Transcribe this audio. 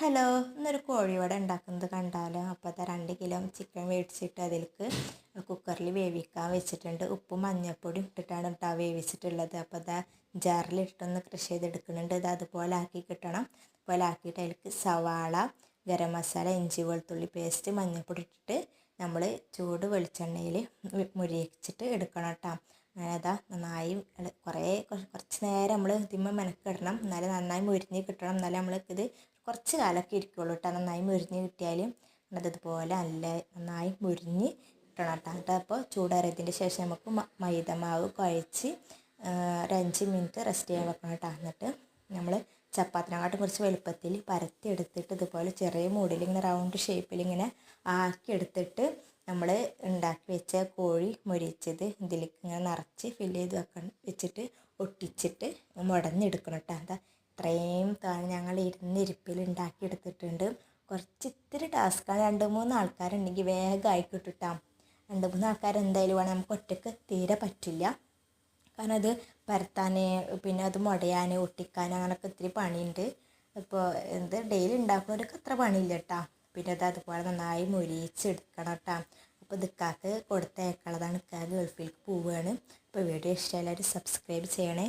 Hello, ഇന്നൊരു കോഴിവട ഉണ്ടാക്കുന്നത് കണ്ടാലോ? അപ്പോൾ അതാ 2 കിലോ ചിക്കൻ മേടിച്ചിട്ട് അതിലേക്ക് കുക്കറിൽ വേവിക്കാൻ വെച്ചിട്ടുണ്ട്. ഉപ്പും മഞ്ഞൾപ്പൊടിയും ഇട്ടിട്ടാണ് കേട്ടോ വേവിച്ചിട്ടുള്ളത്. അപ്പോൾ അതാ ജാറിലിട്ടൊന്ന് ക്രഷ് ചെയ്തെടുക്കുന്നുണ്ട്. ഇത് അതുപോലെ ആക്കി കിട്ടണം. അതുപോലെ ആക്കിയിട്ട് അതിലേക്ക് സവാള, ഗരം മസാല, ഇഞ്ചി വെളുത്തുള്ളി പേസ്റ്റ്, മഞ്ഞൾപ്പൊടി ഇട്ടിട്ട് നമ്മൾ ചൂട് വെളിച്ചെണ്ണയിൽ മുരിയിച്ചിട്ട് എടുക്കണം കേട്ടോ. അങ്ങനെ അതാ നന്നായി കുറച്ച് നേരം നമ്മൾ ഇതിന്മേൽ മെനക്കിടണം. എന്നാലും നന്നായി മുരിഞ്ഞ് കിട്ടണം. എന്നാലും നമ്മൾക്കിത് കുറച്ച് കാലമൊക്കെ ഇരിക്കുള്ളൂ കേട്ടോ. നന്നായി മുരിഞ്ഞ് കിട്ടിയാൽ അതുപോലെ നല്ല നന്നായി മുരിഞ്ഞ് കിട്ടണം കേട്ടോ. എന്നിട്ട് അപ്പോൾ ചൂടാറിയതിൻ്റെ ശേഷം നമുക്ക് മൈദമാവ് കുഴച്ച് ഒരു 5 മിനിറ്റ് റെസ്റ്റ് ചെയ്യാൻ വെക്കണം കേട്ടോ. എന്നിട്ട് നമ്മൾ ചപ്പാത്തിനെക്കാട്ടും കുറച്ച് വലുപ്പത്തിൽ പരത്തി എടുത്തിട്ട് ഇതുപോലെ ചെറിയ മൂടിൽ ഇങ്ങനെ റൗണ്ട് ഷേപ്പിൽ ഇങ്ങനെ ആക്കി എടുത്തിട്ട് നമ്മൾ ഉണ്ടാക്കി വെച്ച കോഴി മൊരിച്ചത് ഇതിലേക്ക് ഇങ്ങനെ നിറച്ച് ഫില്ല് ചെയ്ത് വെച്ചിട്ട് ഒട്ടിച്ചിട്ട് മുടഞ്ഞെടുക്കണം കേട്ടോ. അതാ ഇത്രയും ഞങ്ങൾ ഇരുന്നിരിപ്പിൽ ഉണ്ടാക്കിയെടുത്തിട്ടുണ്ട്. ഇത്തിരി ടാസ്ക്കാണ്. 2-3 ആൾക്കാരുണ്ടെങ്കിൽ വേഗമായി കിട്ടും. 2-3 ആൾക്കാർ എന്തായാലും വേണം. നമുക്ക് ഒറ്റയ്ക്ക് തീരെ പറ്റില്ല. കാരണം അത് പരത്താൻ പിന്നെ അത് മുടയാൻ ഒട്ടിക്കാൻ അങ്ങനെയൊക്കെ ഇത്തിരി പണിയുണ്ട്. ഇപ്പോൾ ഡെയിലി ഉണ്ടാക്കുന്നവർക്ക് അത്ര പണിയില്ല കേട്ടോ. പിന്നെ അത് അതുപോലെ നന്നായി മൊരിച്ചെടുക്കണം കേട്ടോ. അപ്പോൾ ഇത് ഇക്കാക്ക് കൊടുത്തയക്കുള്ളതാണ്. ഇക്കാക്ക് ഗൾഫിലേക്ക് പോവുകയാണ്. അപ്പോൾ വീഡിയോ ഇഷ്ടമായാലും സബ്സ്ക്രൈബ് ചെയ്യണേ.